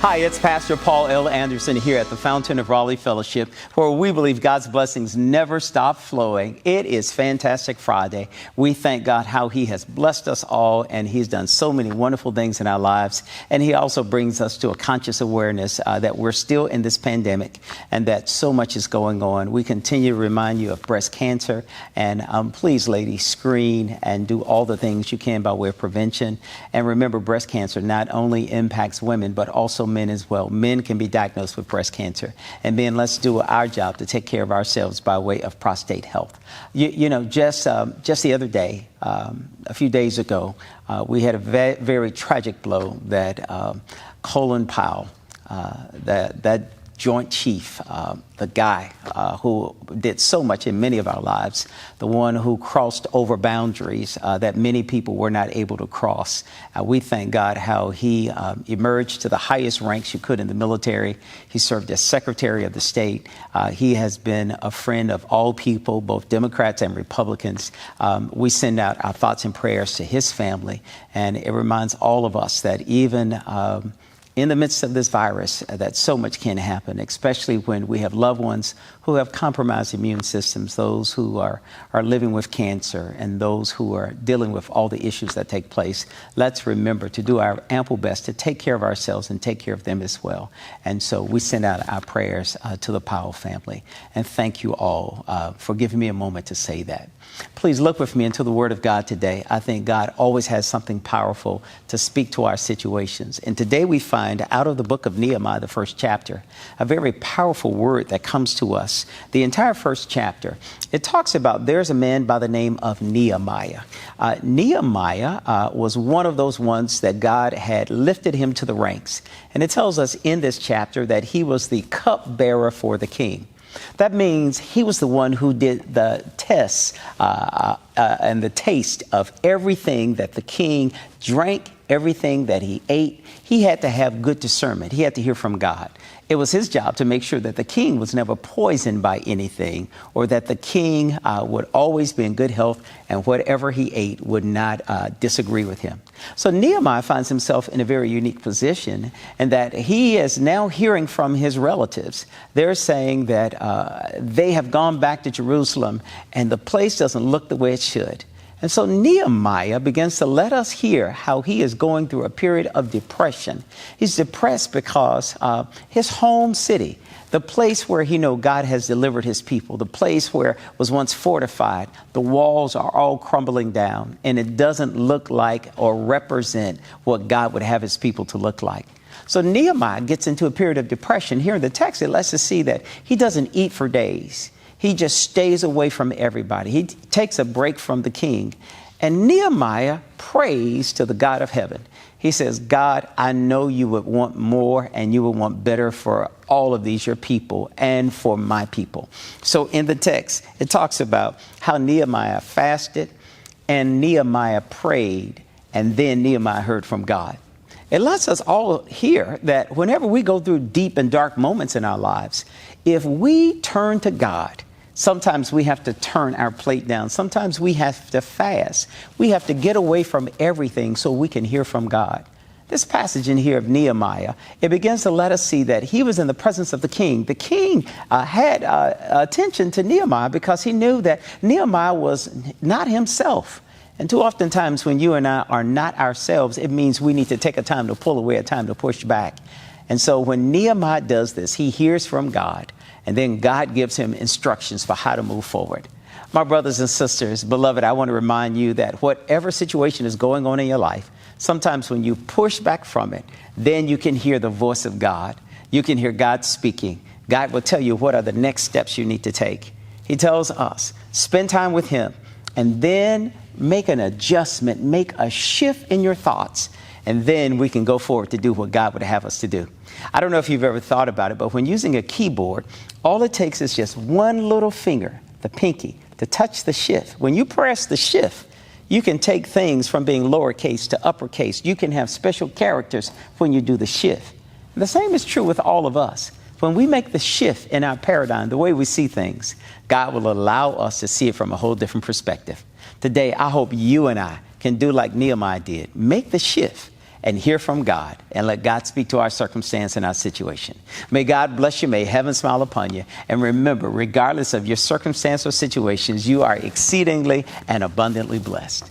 Hi, it's Pastor Paul L. Anderson here at the Fountain of Raleigh Fellowship, where we believe God's blessings never stop flowing. It is Fantastic Friday. We thank God how He has blessed us all, and He's done so many wonderful things in our lives. And He also brings us to a conscious awareness that we're still in this pandemic and that so much is going on. We continue to remind you of breast cancer, and please, ladies, screen and do all the things you can by way of prevention. And remember, breast cancer not only impacts women, but also men as well. Men can be diagnosed with breast cancer. And men, let's do our job to take care of ourselves by way of prostate health. Just the other day, a few days ago, we had a very tragic blow that Colin Powell, that Joint Chief, the guy who did so much in many of our lives, the one who crossed over boundaries that many people were not able to cross. We thank God how he emerged to the highest ranks you could in the military. He served as Secretary of the State. He has been a friend of all people, both Democrats and Republicans. We send out our thoughts and prayers to his family, and it reminds all of us that even in the midst of this virus, that so much can happen, especially when we have loved ones who have compromised immune systems, those who are living with cancer, and those who are dealing with all the issues that take place. Let's remember to do our ample best to take care of ourselves and take care of them as well. And so we send out our prayers to the Powell family. And thank you all for giving me a moment to say that. Please look with me into the Word of God today. I think God always has something powerful to speak to our situations. And today we find out of the book of Nehemiah, the first chapter, a very powerful word that comes to us. The entire first chapter, it talks about there's a man by the name of Nehemiah. Nehemiah was one of those ones that God had lifted him to the ranks. And it tells us in this chapter that he was the cupbearer for the king. That means he was the one who did the tests and the taste of everything that the king drank, everything that he ate. He had to have good discernment. He had to hear from God. It was his job to make sure that the king was never poisoned by anything, or that the king would always be in good health, and whatever he ate would not disagree with him. So Nehemiah finds himself in a very unique position, and that he is now hearing from his relatives. They're saying that they have gone back to Jerusalem, and the place doesn't look the way it should. And so Nehemiah begins to let us hear how he is going through a period of depression. He's depressed because his home city, the place where he knows God has delivered his people, the place where was once fortified, the walls are all crumbling down, and it doesn't look like or represent what God would have his people to look like. So Nehemiah gets into a period of depression. Here in the text, it lets us see that he doesn't eat for days. He just stays away from everybody. He takes a break from the king. And Nehemiah prays to the God of heaven. He says, God, I know you would want more and you would want better for all of these, your people, and for my people. So in the text, it talks about how Nehemiah fasted and Nehemiah prayed, and then Nehemiah heard from God. It lets us all hear that whenever we go through deep and dark moments in our lives, if we turn to God, sometimes we have to turn our plate down. Sometimes we have to fast. We have to get away from everything so we can hear from God. This passage in here of Nehemiah, it begins to let us see that he was in the presence of the king. The king had attention to Nehemiah because he knew that Nehemiah was not himself. And too often times when you and I are not ourselves, it means we need to take a time to pull away, a time to push back. And so when Nehemiah does this, he hears from God. And then God gives him instructions for how to move forward. My brothers and sisters, beloved, I want to remind you that whatever situation is going on in your life, sometimes when you push back from it, then you can hear the voice of God. You can hear God speaking. God will tell you what are the next steps you need to take. He tells us, spend time with him, and then make an adjustment, make a shift in your thoughts. And then we can go forward to do what God would have us to do. I don't know if you've ever thought about it, but when using a keyboard, all it takes is just one little finger, the pinky, to touch the shift. When you press the shift, you can take things from being lowercase to uppercase. You can have special characters when you do the shift. And the same is true with all of us. When we make the shift in our paradigm, the way we see things, God will allow us to see it from a whole different perspective. Today, I hope you and I can do like Nehemiah did. Make the shift and hear from God and let God speak to our circumstance and our situation. May God bless you. May heaven smile upon you. And remember, regardless of your circumstance or situations, you are exceedingly and abundantly blessed.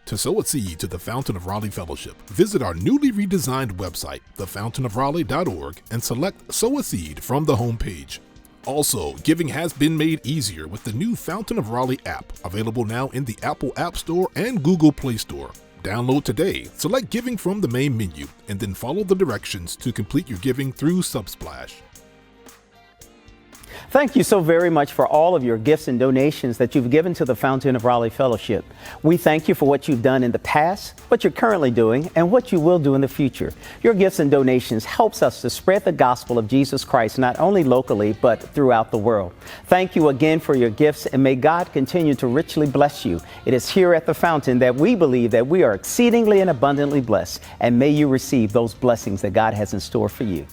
To sow a seed to the Fountain of Raleigh Fellowship, visit our newly redesigned website, thefountainofraleigh.org, and select Sow a Seed from the homepage. Also, giving has been made easier with the new Fountain of Raleigh app, available now in the Apple App Store and Google Play Store. Download today, select Giving from the main menu, and then follow the directions to complete your giving through Subsplash. Thank you so very much for all of your gifts and donations that you've given to the Fountain of Raleigh Fellowship. We thank you for what you've done in the past, what you're currently doing, and what you will do in the future. Your gifts and donations helps us to spread the gospel of Jesus Christ, not only locally, but throughout the world. Thank you again for your gifts, and may God continue to richly bless you. It is here at the Fountain that we believe that we are exceedingly and abundantly blessed, and may you receive those blessings that God has in store for you.